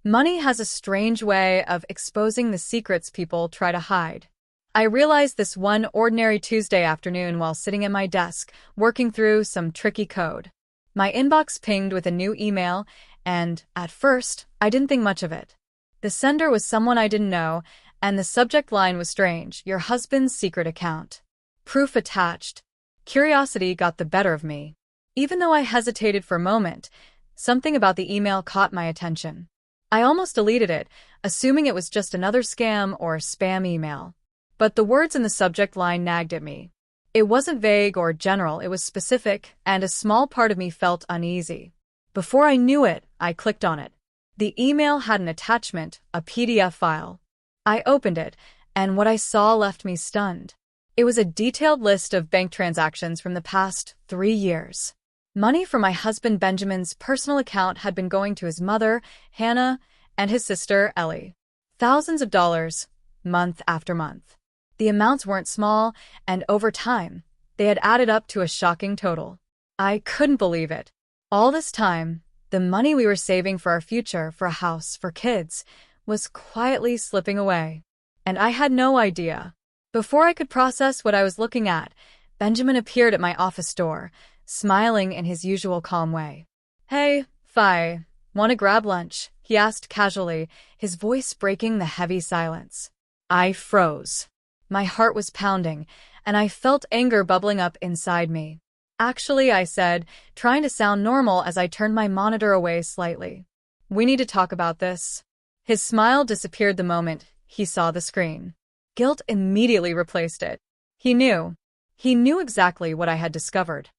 Money has a strange way of exposing the secrets people try to hide. I realized this one ordinary Tuesday afternoon while sitting at my desk, working through some tricky code. My inbox pinged with a new email, and, at first, I didn't think much of it. The sender was someone I didn't know, and the subject line was strange: your husband's secret account. Proof attached. Curiosity got the better of me. Even though I hesitated for a moment, something about the email caught my attention. I almost deleted it, assuming it was just another scam or spam email. But the words in the subject line nagged at me. It wasn't vague or general, it was specific, and a small part of me felt uneasy. Before I knew it, I clicked on it. The email had an attachment, a PDF file. I opened it, and what I saw left me stunned. It was a detailed list of bank transactions from the past 3 years. Money from my husband Benjamin's personal account had been going to his mother, Hannah, and his sister, Ellie. Thousands of dollars, month after month. The amounts weren't small, and over time, they had added up to a shocking total. I couldn't believe it. All this time, the money we were saving for our future, for a house, for kids, was quietly slipping away. And I had no idea. Before I could process what I was looking at, Benjamin appeared at my office door, smiling in his usual calm way. "Hey, Fi, want to grab lunch?" he asked casually, his voice breaking the heavy silence. I froze. My heart was pounding, and I felt anger bubbling up inside me. "Actually," I said, trying to sound normal as I turned my monitor away slightly. "We need to talk about this." His smile disappeared the moment he saw the screen. Guilt immediately replaced it. He knew. He knew exactly what I had discovered.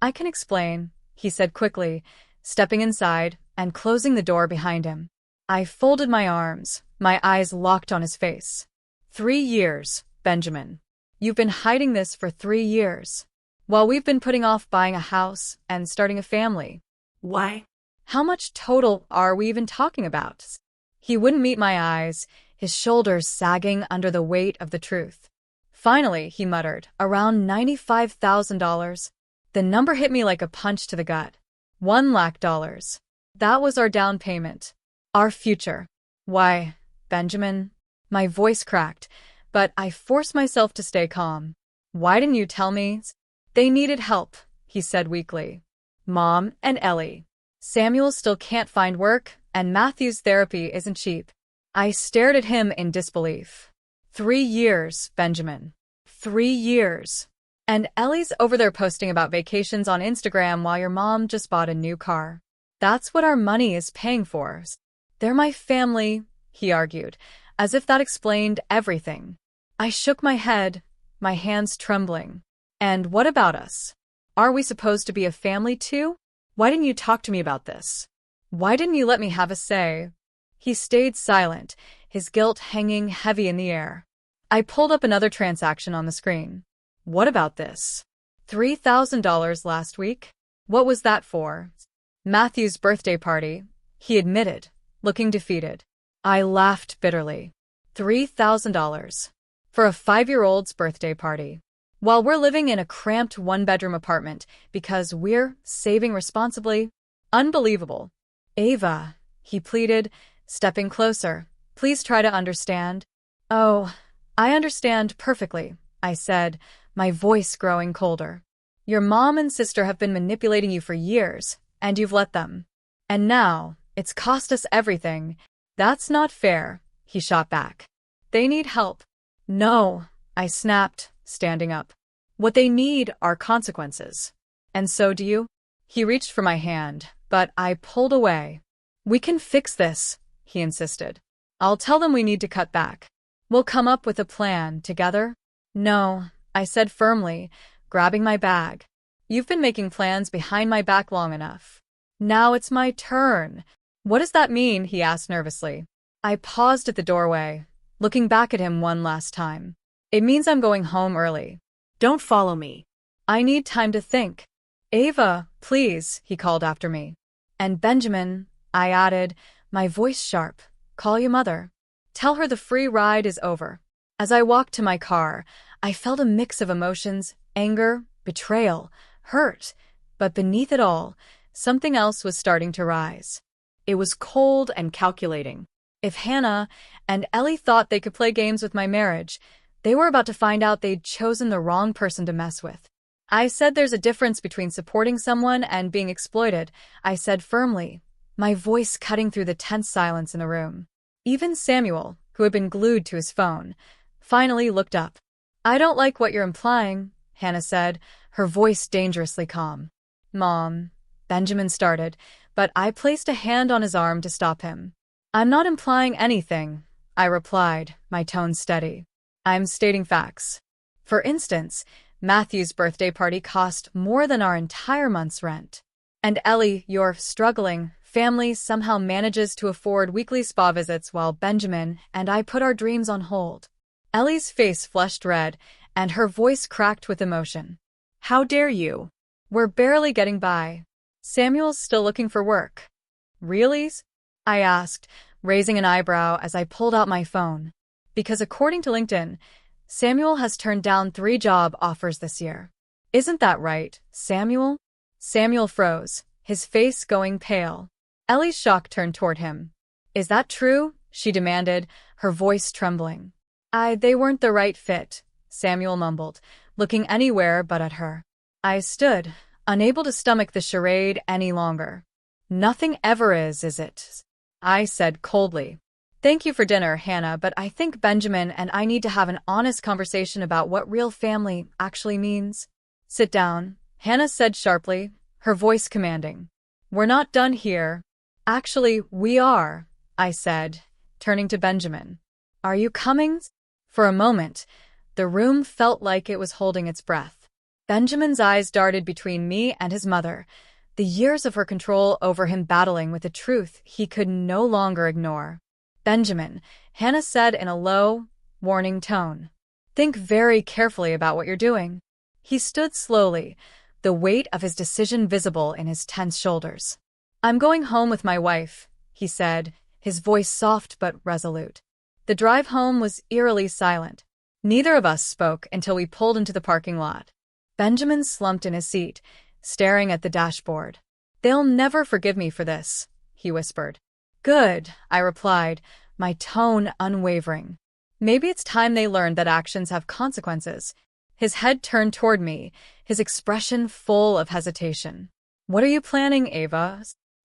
"I can explain," he said quickly, stepping inside and closing the door behind him. I folded my arms, my eyes locked on his face. 3 years, Benjamin. You've been hiding this for 3 years. While we've been putting off buying a house and starting a family. Why? How much total are we even talking about? He wouldn't meet my eyes, his shoulders sagging under the weight of the truth. Finally, he muttered, "Around $95,000. The number hit me like a punch to the gut. $1,00,000. That was our down payment. Our future. Why, Benjamin?" My voice cracked, but I forced myself to stay calm. "Why didn't you tell me?" "They needed help," he said weakly. "Mom and Ellie. Samuel still can't find work, and Matthew's therapy isn't cheap." I stared at him in disbelief. 3 years, Benjamin. 3 years. And Ellie's over there posting about vacations on Instagram while your mom just bought a new car. That's what our money is paying for. "They're my family," he argued, as if that explained everything. I shook my head, my hands trembling. "And what about us? Are we supposed to be a family too? Why didn't you talk to me about this? Why didn't you let me have a say?" He stayed silent, his guilt hanging heavy in the air. I pulled up another transaction on the screen. "What about this? $3,000 last week? What was that for?" "Matthew's birthday party," he admitted, looking defeated. I laughed bitterly. $3,000. For a 5-year-old's birthday party. While we're living in a cramped 1-bedroom apartment because we're saving responsibly? Unbelievable. "Ava," he pleaded, stepping closer, "please try to understand." "Oh, I understand perfectly," I said, my voice growing colder. "Your mom and sister have been manipulating you for years, and you've let them. And now, it's cost us everything. That's not fair," he shot back. "They need help." "No," I snapped, standing up. "What they need are consequences. And so do you." He reached for my hand, but I pulled away. "We can fix this," he insisted. "I'll tell them we need to cut back. We'll come up with a plan together." "No," I said firmly, grabbing my bag. "You've been making plans behind my back long enough. Now it's my turn." "What does that mean?" he asked nervously. I paused at the doorway, looking back at him one last time. "It means I'm going home early." "Don't follow me. I need time to think." "Ava, please," he called after me. "And Benjamin," I added, my voice sharp, "call your mother. Tell her the free ride is over." As I walked to my car, I felt a mix of emotions: anger, betrayal, hurt, but beneath it all, something else was starting to rise. It was cold and calculating. If Hannah and Ellie thought they could play games with my marriage, they were about to find out they'd chosen the wrong person to mess with. I said there's a difference between supporting someone and being exploited, I said firmly, my voice cutting through the tense silence in the room. Even Samuel, who had been glued to his phone, finally looked up. I don't like what you're implying, Hannah said, her voice dangerously calm. Mom, Benjamin started, but I placed a hand on his arm to stop him. I'm not implying anything, I replied, my tone steady. I'm stating facts. For instance, Matthew's birthday party cost more than our entire month's rent. And Ellie, your struggling family somehow manages to afford weekly spa visits while Benjamin and I put our dreams on hold. Ellie's face flushed red, and her voice cracked with emotion. How dare you? We're barely getting by. Samuel's still looking for work. Really? I asked, raising an eyebrow as I pulled out my phone. Because according to LinkedIn, Samuel has turned down 3 job offers this year. Isn't that right, Samuel? Samuel froze, his face going pale. Ellie's shock turned toward him. Is that true? She demanded, her voice trembling. They weren't the right fit, Samuel mumbled, looking anywhere but at her. I stood, unable to stomach the charade any longer. Nothing ever is it? I said coldly. Thank you for dinner, Hannah, but I think Benjamin and I need to have an honest conversation about what real family actually means. Sit down, Hannah said sharply, her voice commanding. We're not done here. Actually, we are, I said, turning to Benjamin. Are you coming? For a moment, the room felt like it was holding its breath. Benjamin's eyes darted between me and his mother, the years of her control over him battling with a truth he could no longer ignore. Benjamin, Hannah said in a low, warning tone. Think very carefully about what you're doing. He stood slowly, the weight of his decision visible in his tense shoulders. I'm going home with my wife, he said, his voice soft but resolute. The drive home was eerily silent. Neither of us spoke until we pulled into the parking lot. Benjamin slumped in his seat, staring at the dashboard. They'll never forgive me for this, he whispered. Good, I replied, my tone unwavering. Maybe it's time they learned that actions have consequences. His head turned toward me, his expression full of hesitation. What are you planning, Ava?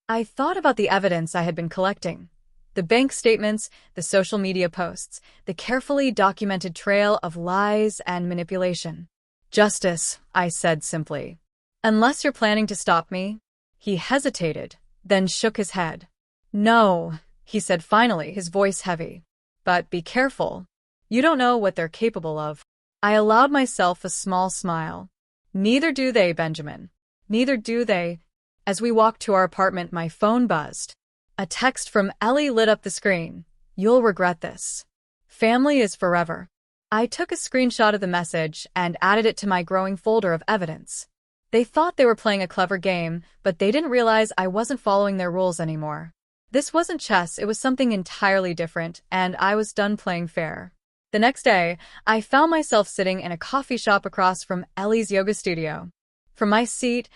I thought about the evidence I had been collecting. The bank statements, the social media posts, the carefully documented trail of lies and manipulation. Justice, I said simply. Unless you're planning to stop me. He hesitated, then shook his head. No, he said finally, his voice heavy. But be careful. You don't know what they're capable of. I allowed myself a small smile. Neither do they, Benjamin. Neither do they. As we walked to our apartment, my phone buzzed. A text from Ellie lit up the screen. You'll regret this. Family is forever. I took a screenshot of the message and added it to my growing folder of evidence. They thought they were playing a clever game, but they didn't realize I wasn't following their rules anymore. This wasn't chess, it was something entirely different, and I was done playing fair. The next day, I found myself sitting in a coffee shop across from Ellie's yoga studio. From my seat,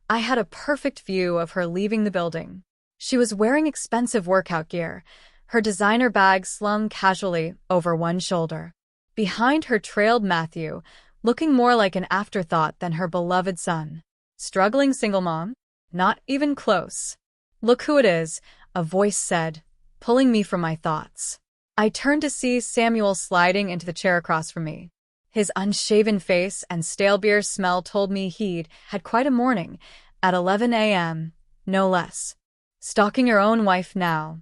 I had a perfect view of her leaving the building. She was wearing expensive workout gear, her designer bag slung casually over one shoulder. Behind her trailed Matthew, looking more like an afterthought than her beloved son. Struggling single mom? Not even close. Look who it is, a voice said, pulling me from my thoughts. I turned to see Samuel sliding into the chair across from me. His unshaven face and stale beer smell told me he'd had quite a morning, at 11 a.m., no less. Stalking your own wife now?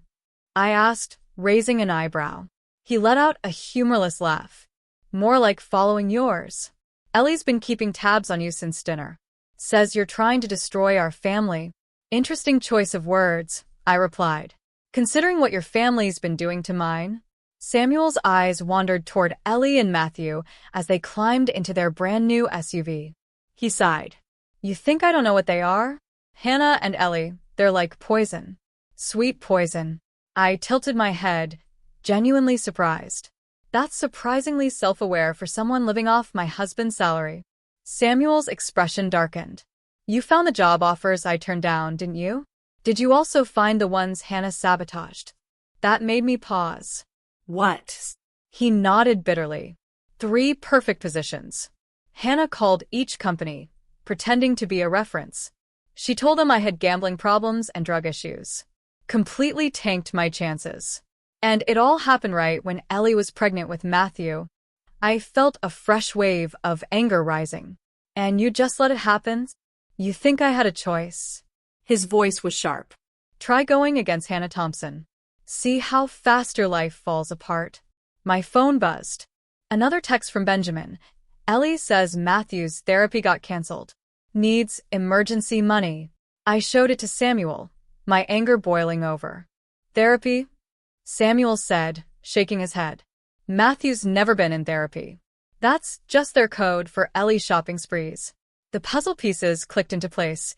I asked, raising an eyebrow. He let out a humorless laugh. More like following yours. Ellie's been keeping tabs on you since dinner. Says you're trying to destroy our family. Interesting choice of words, I replied. Considering what your family's been doing to mine? Samuel's eyes wandered toward Ellie and Matthew as they climbed into their brand new SUV. He sighed. You think I don't know what they are? Hannah and Ellie, they're like poison. Sweet poison. I tilted my head, genuinely surprised. That's surprisingly self-aware for someone living off my husband's salary. Samuel's expression darkened. You found the job offers I turned down, didn't you? Did you also find the ones Hannah sabotaged? That made me pause. What? He nodded bitterly. 3 perfect positions. Hannah called each company, pretending to be a reference. She told them I had gambling problems and drug issues. Completely tanked my chances. And it all happened right when Ellie was pregnant with Matthew. I felt a fresh wave of anger rising. And you just let it happen? You think I had a choice? His voice was sharp. Try going against Hannah Thompson. See how fast your life falls apart. My phone buzzed. Another text from Benjamin. Ellie says Matthew's therapy got canceled. Needs emergency money. I showed it to Samuel, my anger boiling over. Therapy? Samuel said, shaking his head. Matthew's never been in therapy. That's just their code for Ellie shopping sprees. The puzzle pieces clicked into place,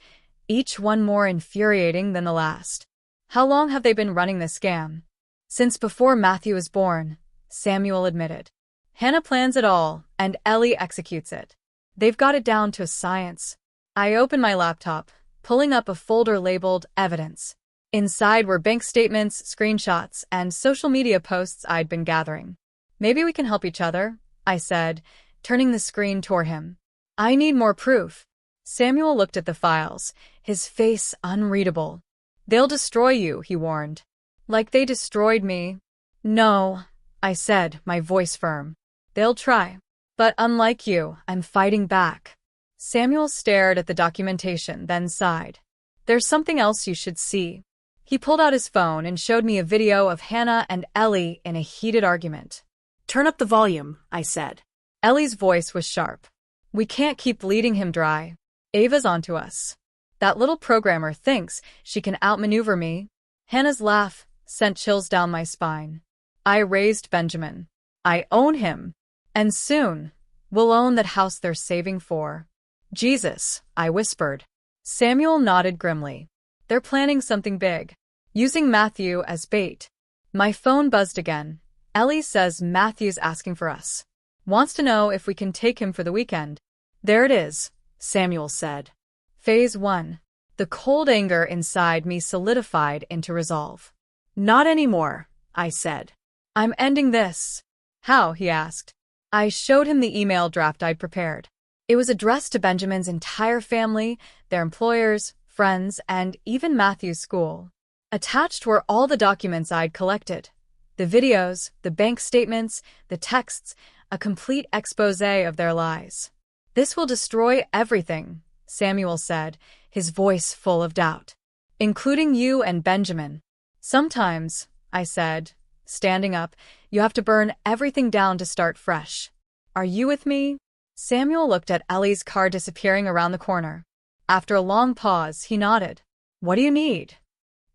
each one more infuriating than the last. How long have they been running this scam? Since before Matthew was born, Samuel admitted. Hannah plans it all, and Ellie executes it. They've got it down to a science. I opened my laptop, pulling up a folder labeled Evidence. Inside were bank statements, screenshots, and social media posts I'd been gathering. Maybe we can help each other, I said, turning the screen toward him. I need more proof. Samuel looked at the files, his face unreadable. They'll destroy you, he warned. Like they destroyed me. No, I said, my voice firm. They'll try. But unlike you, I'm fighting back. Samuel stared at the documentation, then sighed. There's something else you should see. He pulled out his phone and showed me a video of Hannah and Ellie in a heated argument. Turn up the volume, I said. Ellie's voice was sharp. We can't keep bleeding him dry. Ava's onto us. That little programmer thinks she can outmaneuver me. Hannah's laugh sent chills down my spine. I raised Benjamin. I own him. And soon, we'll own that house they're saving for. Jesus, I whispered. Samuel nodded grimly. They're planning something big. Using Matthew as bait. My phone buzzed again. Ellie says Matthew's asking for us. Wants to know if we can take him for the weekend. There it is, Samuel said. Phase 1. The cold anger inside me solidified into resolve. Not anymore, I said. I'm ending this. How? He asked. I showed him the email draft I'd prepared. It was addressed to Benjamin's entire family, their employers, friends, and even Matthew's school. Attached were all the documents I'd collected. The videos, the bank statements, the texts, a complete exposé of their lies. This will destroy everything, Samuel said, his voice full of doubt. Including you and Benjamin. Sometimes, I said, standing up, you have to burn everything down to start fresh. Are you with me? Samuel looked at Ellie's car disappearing around the corner. After a long pause, he nodded. What do you need?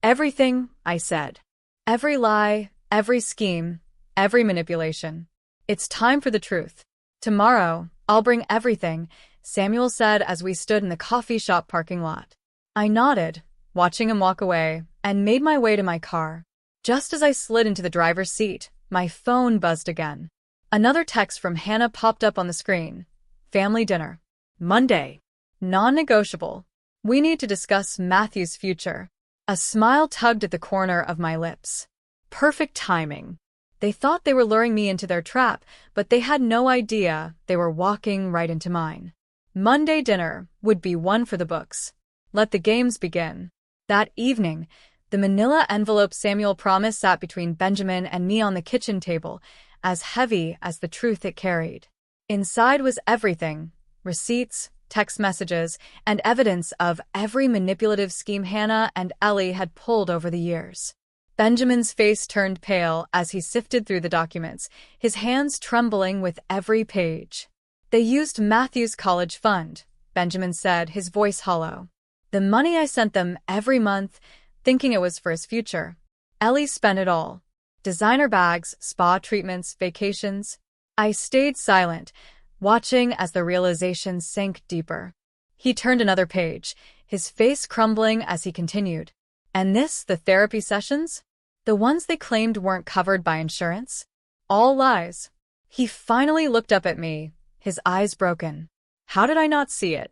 Everything, I said. Every lie, every scheme, every manipulation. It's time for the truth. Tomorrow, I'll bring everything, Samuel said as we stood in the coffee shop parking lot. I nodded, watching him walk away, and made my way to my car. Just as I slid into the driver's seat, my phone buzzed again. Another text from Hannah popped up on the screen. Family dinner. Monday. Non-negotiable. We need to discuss Matthew's future. A smile tugged at the corner of my lips. Perfect timing. They thought they were luring me into their trap, but they had no idea they were walking right into mine. Monday dinner would be one for the books. Let the games begin. That evening, the manila envelope Samuel promised sat between Benjamin and me on the kitchen table, as heavy as the truth it carried. Inside was everything: receipts, text messages, and evidence of every manipulative scheme Hannah and Ellie had pulled over the years. Benjamin's face turned pale as he sifted through the documents, his hands trembling with every page. They used Matthew's college fund, Benjamin said, his voice hollow. The money I sent them every month, thinking it was for his future. Ellie spent it all. Designer bags, spa treatments, vacations. I stayed silent, watching as the realization sank deeper. He turned another page, his face crumbling as he continued. And this, the therapy sessions? The ones they claimed weren't covered by insurance? All lies. He finally looked up at me, his eyes broken. How did I not see it?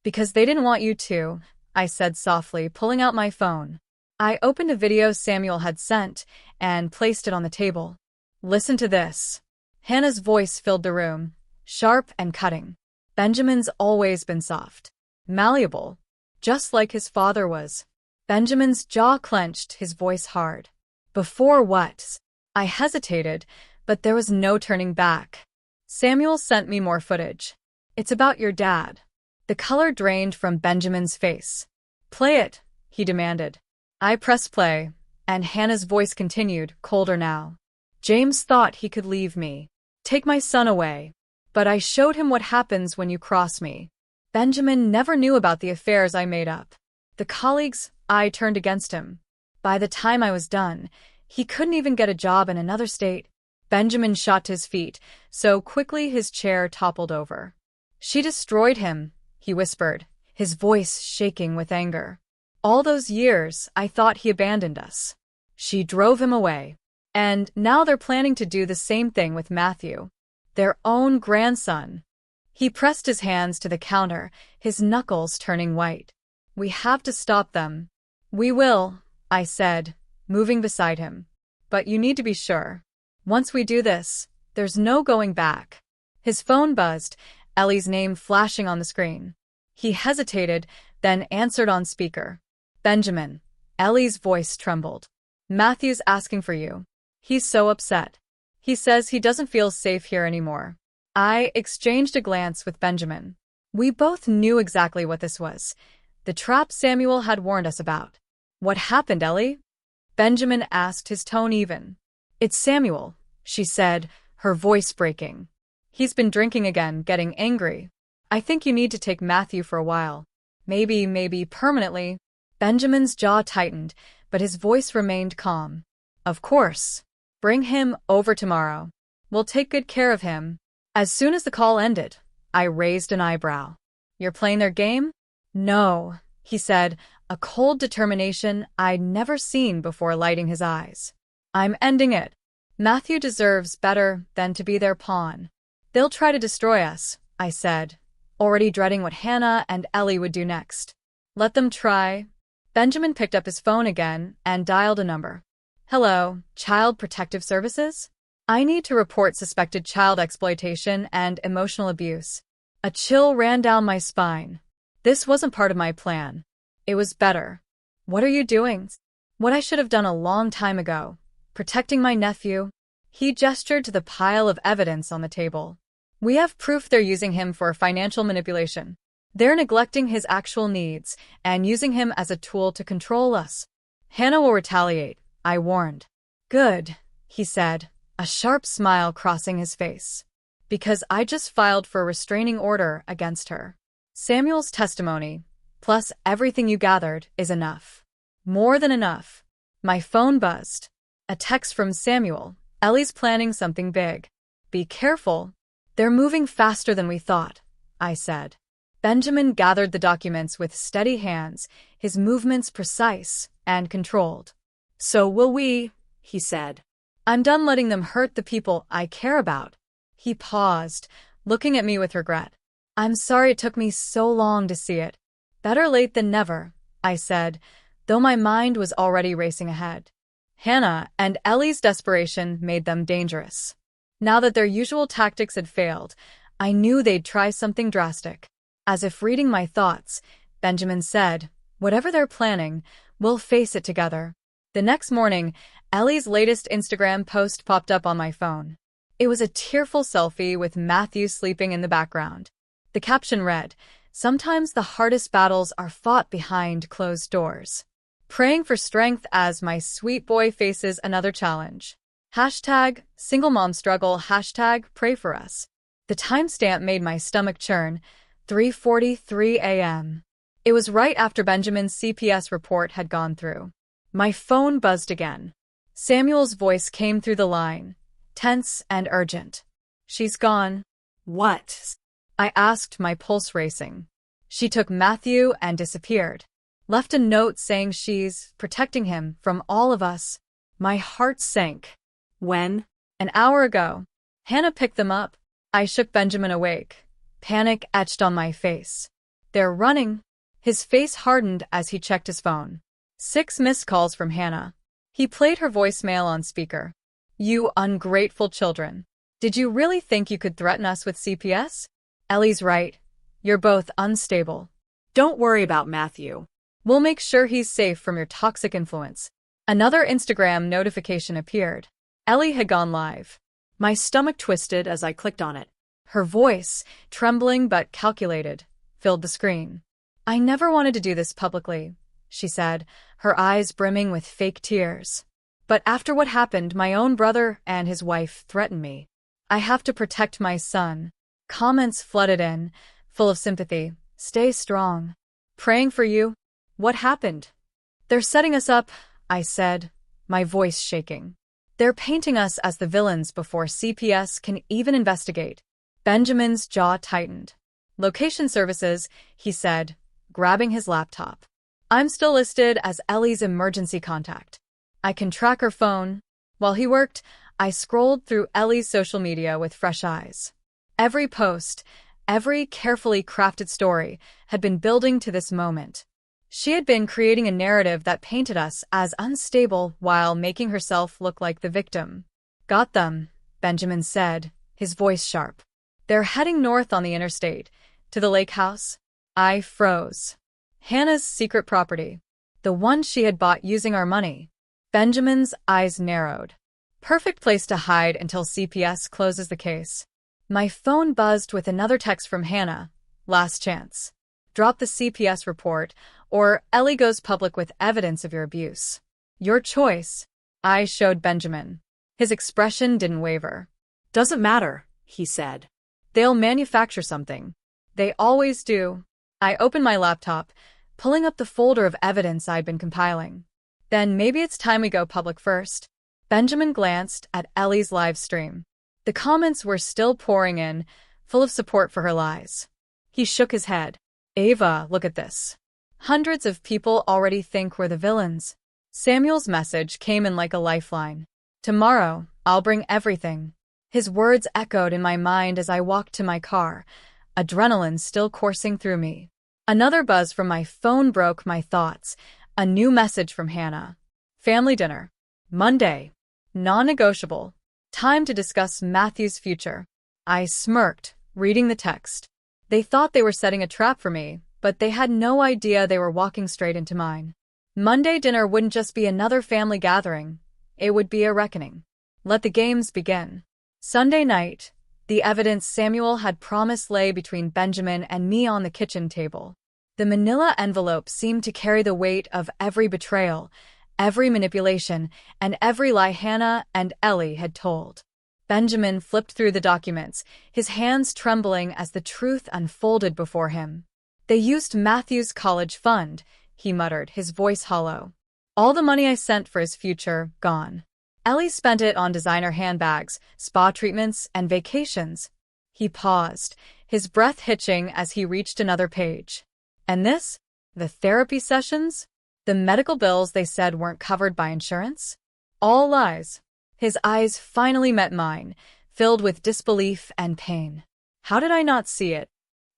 Because they didn't want you to, I said softly, pulling out my phone. I opened a video Samuel had sent and placed it on the table. Listen to this. Hannah's voice filled the room, sharp and cutting. Benjamin's always been soft, malleable, just like his father was. Benjamin's jaw clenched, his voice hard. Before what? I hesitated, but there was no turning back. Samuel sent me more footage. It's about your dad. The color drained from Benjamin's face. Play it, he demanded. I pressed play, and Hannah's voice continued, colder now. James thought he could leave me, take my son away. But I showed him what happens when you cross me. Benjamin never knew about the affairs I made up. The colleagues I turned against him. By the time I was done, he couldn't even get a job in another state. Benjamin shot to his feet, so quickly his chair toppled over. She destroyed him, he whispered, his voice shaking with anger. All those years, I thought he abandoned us. She drove him away. And now they're planning to do the same thing with Matthew, their own grandson. He pressed his hands to the counter, his knuckles turning white. We have to stop them. We will, I said, moving beside him. But you need to be sure. Once we do this, there's no going back. His phone buzzed, Ellie's name flashing on the screen. He hesitated, then answered on speaker. Benjamin. Ellie's voice trembled. Matthew's asking for you. He's so upset. He says he doesn't feel safe here anymore. I exchanged a glance with Benjamin. We both knew exactly what this was. The trap Samuel had warned us about. What happened, Ellie? Benjamin asked, his tone even. It's Samuel, she said, her voice breaking. He's been drinking again, getting angry. I think you need to take Matthew for a while. Maybe permanently. Benjamin's jaw tightened, but his voice remained calm. Of course. Bring him over tomorrow. We'll take good care of him. As soon as the call ended, I raised an eyebrow. You're playing their game? No, he said, a cold determination I'd never seen before lighting his eyes. I'm ending it. Matthew deserves better than to be their pawn. They'll try to destroy us, I said, already dreading what Hannah and Ellie would do next. Let them try. Benjamin picked up his phone again and dialed a number. Hello, Child Protective Services? I need to report suspected child exploitation and emotional abuse. A chill ran down my spine. This wasn't part of my plan. It was better. What are you doing? What I should have done a long time ago. Protecting my nephew. He gestured to the pile of evidence on the table. We have proof they're using him for financial manipulation. They're neglecting his actual needs and using him as a tool to control us. Hannah will retaliate, I warned. Good, he said, a sharp smile crossing his face. Because I just filed for a restraining order against her. Samuel's testimony, plus everything you gathered, is enough. More than enough. My phone buzzed. A text from Samuel. Ellie's planning something big. Be careful. They're moving faster than we thought, I said. Benjamin gathered the documents with steady hands, his movements precise and controlled. So will we, he said. I'm done letting them hurt the people I care about. He paused, looking at me with regret. I'm sorry it took me so long to see it. Better late than never, I said, though my mind was already racing ahead. Hannah and Ellie's desperation made them dangerous. Now that their usual tactics had failed, I knew they'd try something drastic. As if reading my thoughts, Benjamin said, whatever they're planning, we'll face it together. The next morning, Ellie's latest Instagram post popped up on my phone. It was a tearful selfie with Matthew sleeping in the background. The caption read, sometimes the hardest battles are fought behind closed doors. Praying for strength as my sweet boy faces another challenge. Hashtag single mom struggle, hashtag pray for us. The timestamp made my stomach churn. 3:43 a.m. It was right after Benjamin's CPS report had gone through. My phone buzzed again. Samuel's voice came through the line, tense and urgent. She's gone. What? I asked, my pulse racing. She took Matthew and disappeared. Left a note saying she's protecting him from all of us. My heart sank. When? An hour ago. Hannah picked them up. I shook Benjamin awake. Panic etched on my face. They're running. His face hardened as he checked his phone. 6 missed calls from Hannah. He played her voicemail on speaker. You ungrateful children. Did you really think you could threaten us with CPS? Ellie's right. You're both unstable. Don't worry about Matthew. We'll make sure he's safe from your toxic influence. Another Instagram notification appeared. Ellie had gone live. My stomach twisted as I clicked on it. Her voice, trembling but calculated, filled the screen. I never wanted to do this publicly, she said, her eyes brimming with fake tears. But after what happened, my own brother and his wife threatened me. I have to protect my son. Comments flooded in, full of sympathy. Stay strong. Praying for you. What happened? They're setting us up, I said, my voice shaking. They're painting us as the villains before CPS can even investigate. Benjamin's jaw tightened. Location services, he said, grabbing his laptop. I'm still listed as Ellie's emergency contact. I can track her phone. While he worked, I scrolled through Ellie's social media with fresh eyes. Every post, every carefully crafted story had been building to this moment. She had been creating a narrative that painted us as unstable while making herself look like the victim. Got them, Benjamin said, his voice sharp. They're heading north on the interstate, to the lake house. I froze. Hannah's secret property. The one she had bought using our money. Benjamin's eyes narrowed. Perfect place to hide until CPS closes the case. My phone buzzed with another text from Hannah. Last chance. Drop the CPS report, or Ellie goes public with evidence of your abuse. Your choice. I showed Benjamin. His expression didn't waver. Doesn't matter, he said. They'll manufacture something. They always do. I opened my laptop, pulling up the folder of evidence I'd been compiling. Then maybe it's time we go public first. Benjamin glanced at Ellie's live stream. The comments were still pouring in, full of support for her lies. He shook his head. Ava, look at this. Hundreds of people already think we're the villains. Samuel's message came in like a lifeline. Tomorrow, I'll bring everything. His words echoed in my mind as I walked to my car, adrenaline still coursing through me. Another buzz from my phone broke my thoughts. A new message from Hannah. Family dinner. Monday. Non-negotiable. Time to discuss Matthew's future. I smirked, reading the text. They thought they were setting a trap for me, but they had no idea they were walking straight into mine. Monday dinner wouldn't just be another family gathering. It would be a reckoning. Let the games begin. Sunday night, the evidence Samuel had promised lay between Benjamin and me on the kitchen table. The manila envelope seemed to carry the weight of every betrayal, every manipulation, and every lie Hannah and Ellie had told. Benjamin flipped through the documents, his hands trembling as the truth unfolded before him. They used Matthew's college fund, he muttered, his voice hollow. All the money I sent for his future, gone. Ellie spent it on designer handbags, spa treatments, and vacations. He paused, his breath hitching as he reached another page. And this? The therapy sessions? The medical bills they said weren't covered by insurance? All lies. His eyes finally met mine, filled with disbelief and pain. How did I not see it?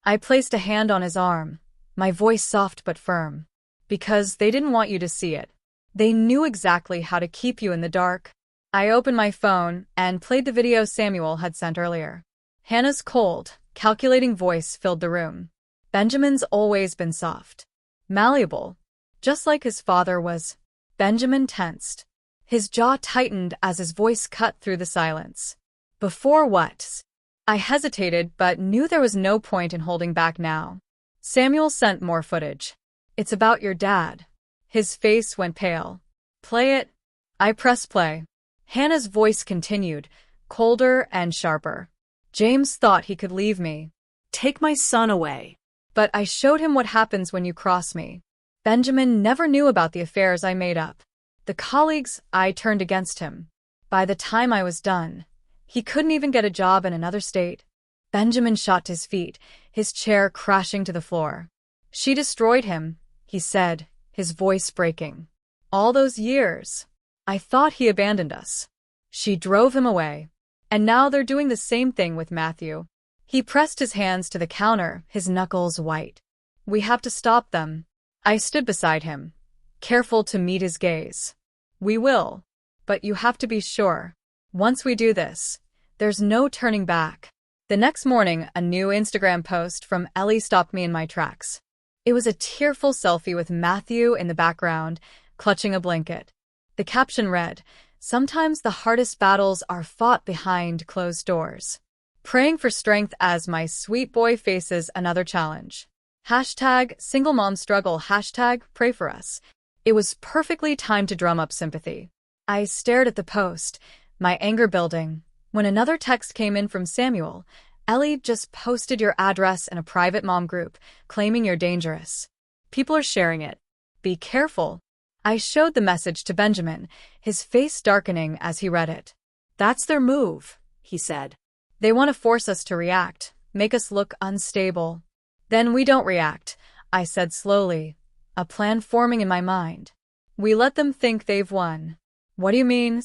I placed a hand on his arm, my voice soft but firm. Because they didn't want you to see it. They knew exactly how to keep you in the dark. I opened my phone and played the video Samuel had sent earlier. Hannah's cold, calculating voice filled the room. Benjamin's always been soft. Malleable. Just like his father was. Benjamin tensed. His jaw tightened as his voice cut through the silence. Before what? I hesitated but knew there was no point in holding back now. Samuel sent more footage. It's about your dad. His face went pale. Play it. I pressed play. Hannah's voice continued, colder and sharper. James thought he could leave me. Take my son away. But I showed him what happens when you cross me. Benjamin never knew about the affairs I made up. The colleagues I turned against him. By the time I was done, he couldn't even get a job in another state. Benjamin shot to his feet, his chair crashing to the floor. She destroyed him, he said, his voice breaking. All those years. I thought he abandoned us. She drove him away. And now they're doing the same thing with Matthew. He pressed his hands to the counter, his knuckles white. We have to stop them. I stood beside him, careful to meet his gaze. We will. But you have to be sure. Once we do this, there's no turning back. The next morning, a new Instagram post from Ellie stopped me in my tracks. It was a tearful selfie with Matthew in the background, clutching a blanket. The caption read, "Sometimes the hardest battles are fought behind closed doors. Praying for strength as my sweet boy faces another challenge. Hashtag single mom struggle, hashtag pray for us." It was perfectly timed to drum up sympathy. I stared at the post, my anger building, when another text came in from Samuel. "Ellie just posted your address in a private mom group, claiming you're dangerous. People are sharing it. Be careful." I showed the message to Benjamin, his face darkening as he read it. "That's their move," he said. "They want to force us to react, make us look unstable." "Then we don't react," I said slowly, a plan forming in my mind. "We let them think they've won." "What do you mean?"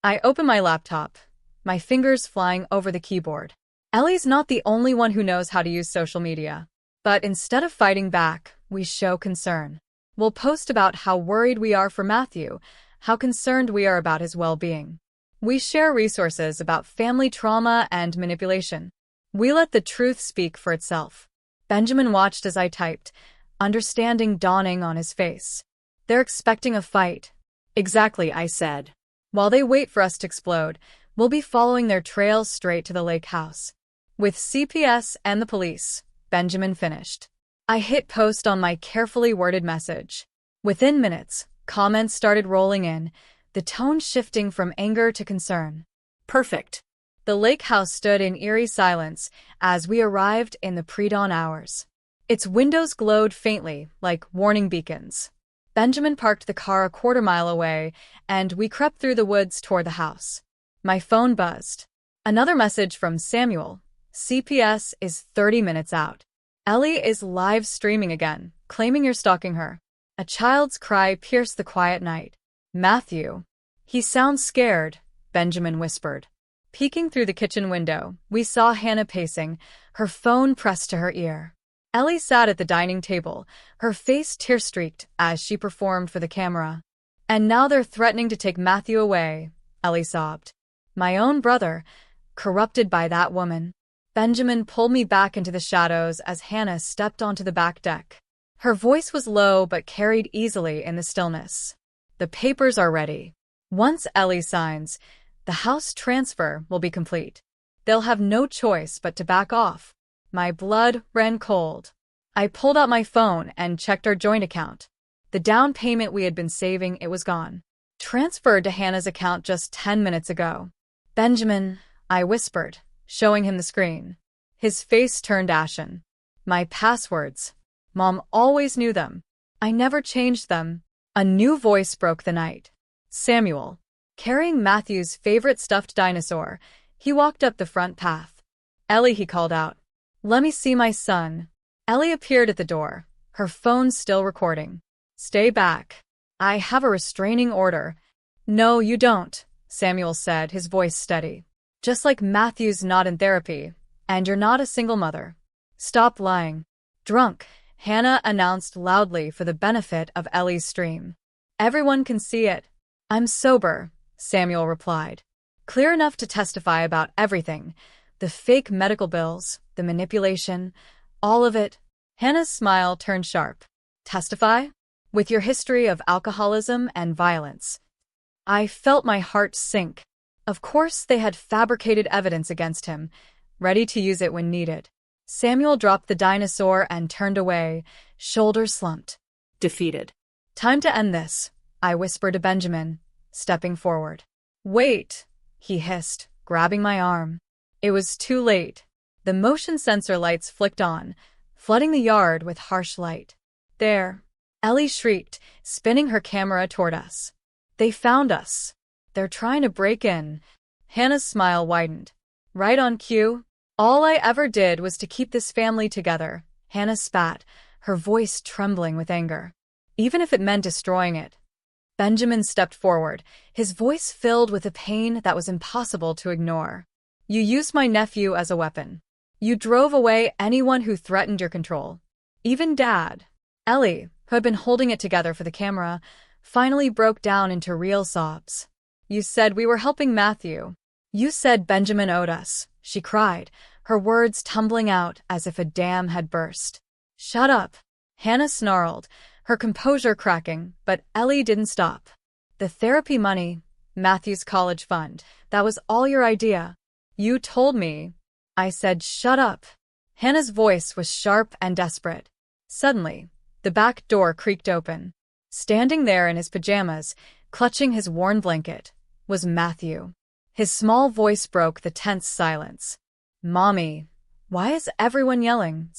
I opened my laptop, my fingers flying over the keyboard. Ellie's not the only one who knows how to use social media. But instead of fighting back, we show concern. We'll post about how worried we are for Matthew, how concerned we are about his well-being. We share resources about family trauma and manipulation. We let the truth speak for itself. Benjamin watched as I typed, understanding dawning on his face. "They're expecting a fight." "Exactly," I said. "While they wait for us to explode, we'll be following their trails straight to the lake house. With CPS and the police," Benjamin finished. I hit post on my carefully worded message. Within minutes, comments started rolling in, the tone shifting from anger to concern. "Perfect." The lake house stood in eerie silence as we arrived in the pre-dawn hours. Its windows glowed faintly, like warning beacons. Benjamin parked the car a quarter-mile away, and we crept through the woods toward the house. My phone buzzed. Another message from Samuel. "CPS is 30 minutes out. Ellie is live streaming again, claiming you're stalking her." A child's cry pierced the quiet night. "Matthew. He sounds scared," Benjamin whispered. Peeking through the kitchen window, we saw Hannah pacing, her phone pressed to her ear. Ellie sat at the dining table, her face tear-streaked as she performed for the camera. "And now they're threatening to take Matthew away," Ellie sobbed. "My own brother, corrupted by that woman." Benjamin pulled me back into the shadows as Hannah stepped onto the back deck. Her voice was low but carried easily in the stillness. "The papers are ready. Once Ellie signs, the house transfer will be complete. They'll have no choice but to back off." My blood ran cold. I pulled out my phone and checked our joint account. The down payment we had been saving, it was gone. Transferred to Hannah's account just 10 minutes ago. "Benjamin," I whispered, showing him the screen. His face turned ashen. "My passwords. Mom always knew them. I never changed them." A new voice broke the night. Samuel. Carrying Matthew's favorite stuffed dinosaur, he walked up the front path. "Ellie," he called out. "Let me see my son." Ellie appeared at the door, her phone still recording. "Stay back. I have a restraining order." "No, you don't," Samuel said, his voice steady. "Just like Matthew's not in therapy, and you're not a single mother. Stop lying." "Drunk," Hannah announced loudly for the benefit of Ellie's stream. "Everyone can see it." "I'm sober," Samuel replied. "Clear enough to testify about everything. The fake medical bills, the manipulation, all of it." Hannah's smile turned sharp. "Testify? With your history of alcoholism and violence." I felt my heart sink. Of course they had fabricated evidence against him, ready to use it when needed. Samuel dropped the dinosaur and turned away, shoulders slumped. Defeated. "Time to end this," I whispered to Benjamin, stepping forward. "Wait," he hissed, grabbing my arm. It was too late. The motion sensor lights flicked on, flooding the yard with harsh light. "There," Ellie shrieked, spinning her camera toward us. "They found us. They're trying to break in." Hannah's smile widened. "Right on cue. All I ever did was to keep this family together." Hannah spat, her voice trembling with anger. "Even if it meant destroying it." Benjamin stepped forward, his voice filled with a pain that was impossible to ignore. "You used my nephew as a weapon. You drove away anyone who threatened your control. Even Dad. Ellie, who had been holding it together for the camera, finally broke down into real sobs. You said we were helping Matthew. You said Benjamin owed us, she cried, her words tumbling out as if a dam had burst. Shut up. Hannah snarled, her composure cracking, but Ellie didn't stop. The therapy money, Matthew's college fund, that was all your idea. You told me. I said shut up. Hannah's voice was sharp and desperate. Suddenly, the back door creaked open. Standing there in his pajamas, clutching his worn blanket, was Matthew. His small voice broke the tense silence. Mommy, why is everyone yelling?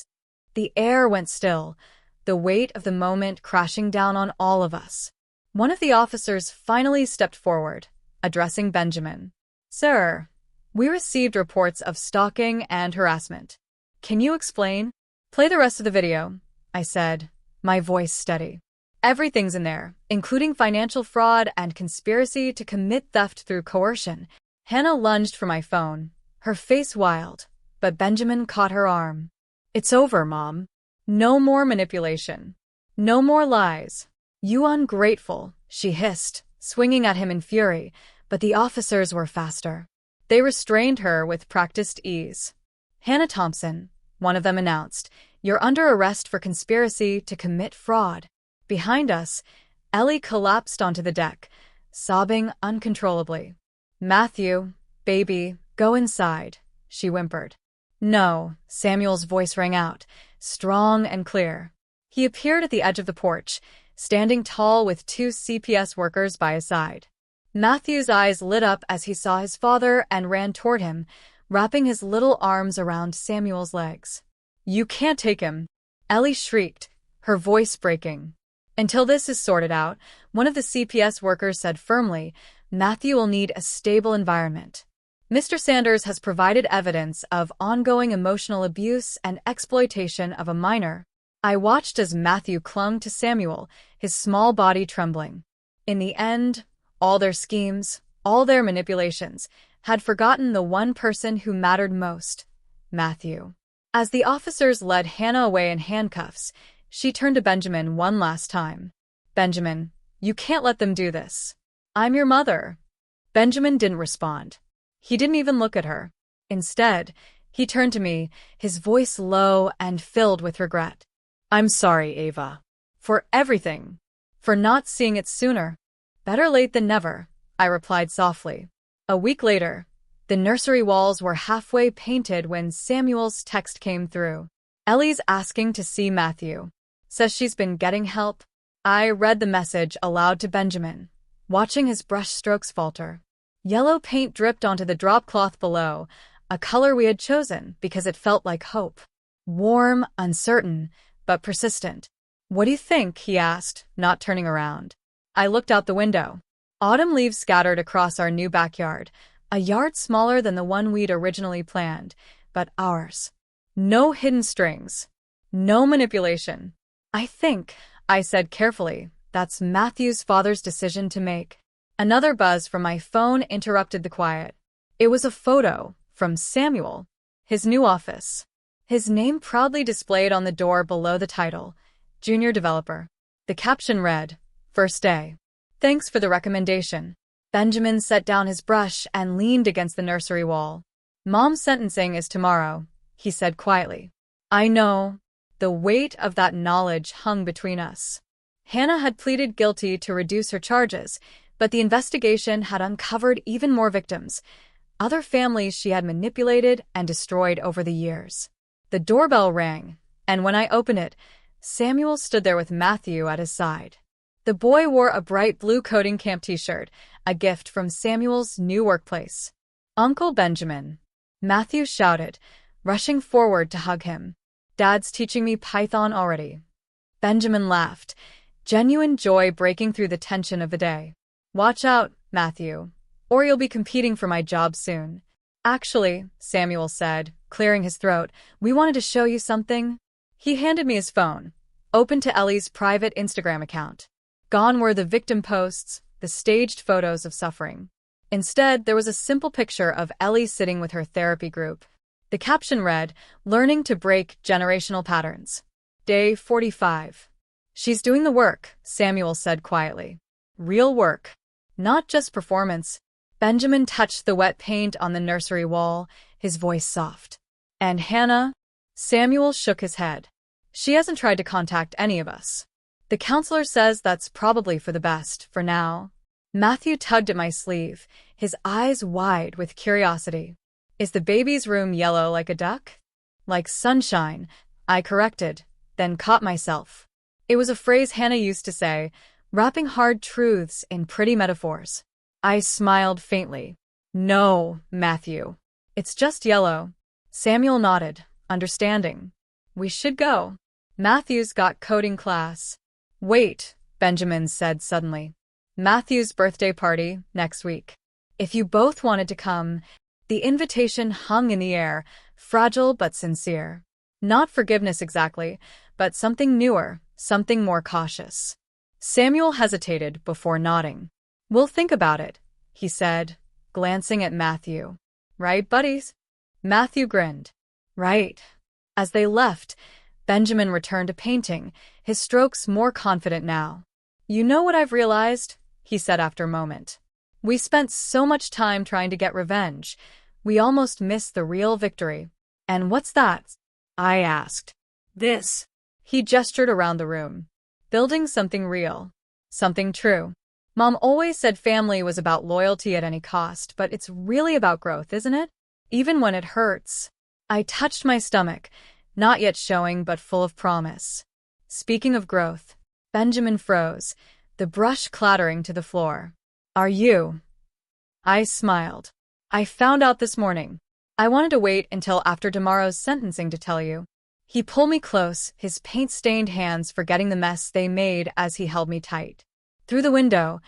The air went still, the weight of the moment crashing down on all of us. One of the officers finally stepped forward, addressing Benjamin. Sir, we received reports of stalking and harassment. Can you explain? Play the rest of the video, I said, my voice steady. Everything's in there, including financial fraud and conspiracy to commit theft through coercion. Hannah lunged for my phone, her face wild, but Benjamin caught her arm. It's over, Mom. No more manipulation. No more lies. You ungrateful, she hissed, swinging at him in fury, but the officers were faster. They restrained her with practiced ease. Hannah Thompson, one of them announced, you're under arrest for conspiracy to commit fraud. Behind us, Ellie collapsed onto the deck, sobbing uncontrollably. Matthew, baby, go inside, she whimpered. No, Samuel's voice rang out, strong and clear. He appeared at the edge of the porch, standing tall with two CPS workers by his side. Matthew's eyes lit up as he saw his father and ran toward him, wrapping his little arms around Samuel's legs. You can't take him, Ellie shrieked, her voice breaking. Until this is sorted out, one of the CPS workers said firmly, Matthew will need a stable environment. Mr. Sanders has provided evidence of ongoing emotional abuse and exploitation of a minor. I watched as Matthew clung to Samuel, his small body trembling. In the end, all their schemes, all their manipulations, had forgotten the one person who mattered most, Matthew. As the officers led Hannah away in handcuffs, she turned to Benjamin one last time. Benjamin, you can't let them do this. I'm your mother. Benjamin didn't respond. He didn't even look at her. Instead, he turned to me, his voice low and filled with regret. I'm sorry, Ava. For everything. For not seeing it sooner. Better late than never, I replied softly. A week later, the nursery walls were halfway painted when Samuel's text came through. Ellie's asking to see Matthew. Says she's been getting help. I read the message aloud to Benjamin, watching his brushstrokes falter. Yellow paint dripped onto the drop cloth below, a color we had chosen because it felt like hope. Warm, uncertain, but persistent. What do you think? He asked, not turning around. I looked out the window. Autumn leaves scattered across our new backyard, a yard smaller than the one we'd originally planned, but ours. No hidden strings. No manipulation. I think, I said carefully, that's Matthew's father's decision to make. Another buzz from my phone interrupted the quiet. It was a photo from Samuel, his new office. His name proudly displayed on the door below the title, Junior Developer. The caption read, First Day. Thanks for the recommendation. Benjamin set down his brush and leaned against the nursery wall. Mom's sentencing is tomorrow, he said quietly. I know. The weight of that knowledge hung between us. Hannah had pleaded guilty to reduce her charges, but the investigation had uncovered even more victims, other families she had manipulated and destroyed over the years. The doorbell rang, and when I opened it, Samuel stood there with Matthew at his side. The boy wore a bright blue coding camp t-shirt, a gift from Samuel's new workplace. Uncle Benjamin, Matthew shouted, rushing forward to hug him. Dad's teaching me Python already. Benjamin laughed, genuine joy breaking through the tension of the day. Watch out, Matthew, or you'll be competing for my job soon. Actually, Samuel said, clearing his throat, we wanted to show you something. He handed me his phone, open to Ellie's private Instagram account. Gone were the victim posts, the staged photos of suffering. Instead, there was a simple picture of Ellie sitting with her therapy group. The caption read, Learning to Break Generational Patterns. Day 45. She's doing the work, Samuel said quietly. Real work. Not just performance. Benjamin touched the wet paint on the nursery wall, his voice soft. And Hannah? Samuel shook his head. She hasn't tried to contact any of us. The counselor says that's probably for the best, for now. Matthew tugged at my sleeve, his eyes wide with curiosity. Is the baby's room yellow like a duck? Like sunshine, I corrected, then caught myself. It was a phrase Hannah used to say, wrapping hard truths in pretty metaphors. I smiled faintly. No, Matthew. It's just yellow. Samuel nodded, understanding. We should go. Matthew's got coding class. Wait, Benjamin said suddenly. Matthew's birthday party next week. If you both wanted to come. The invitation hung in the air, fragile but sincere. Not forgiveness exactly, but something newer, something more cautious. Samuel hesitated before nodding. We'll think about it, he said, glancing at Matthew. Right, buddies? Matthew grinned. Right. As they left, Benjamin returned to painting, his strokes more confident now. You know what I've realized? He said after a moment. We spent so much time trying to get revenge, we almost missed the real victory. And what's that? I asked. This. He gestured around the room. Building something real. Something true. Mom always said family was about loyalty at any cost, but it's really about growth, isn't it? Even when it hurts. I touched my stomach, not yet showing but full of promise. Speaking of growth, Benjamin froze, the brush clattering to the floor. Are you? I smiled. I found out this morning. I wanted to wait until after tomorrow's sentencing to tell you. He pulled me close, his paint-stained hands forgetting the mess they made as he held me tight. Through the window,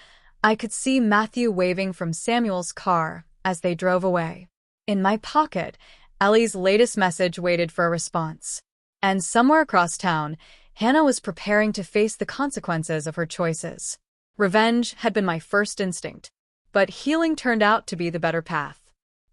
I could see Matthew waving from Samuel's car as they drove away. In my pocket, Ellie's latest message waited for a response. And somewhere across town, Hannah was preparing to face the consequences of her choices. Revenge had been my first instinct, but healing turned out to be the better path.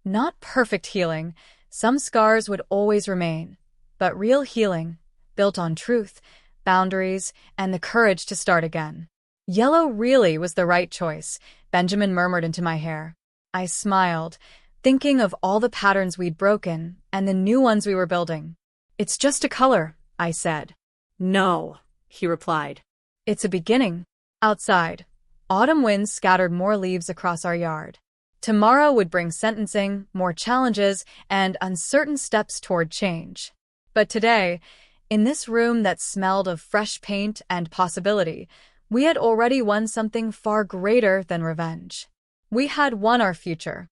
Not perfect healing, some scars would always remain, but real healing, built on truth, boundaries, and the courage to start again. Yellow really was the right choice, Benjamin murmured into my hair. I smiled, thinking of all the patterns we'd broken and the new ones we were building. It's just a color, I said. No, he replied. It's a beginning. Outside, autumn winds scattered more leaves across our yard. Tomorrow would bring sentencing, more challenges, and uncertain steps toward change. But today, in this room that smelled of fresh paint and possibility, we had already won something far greater than revenge. We had won our future.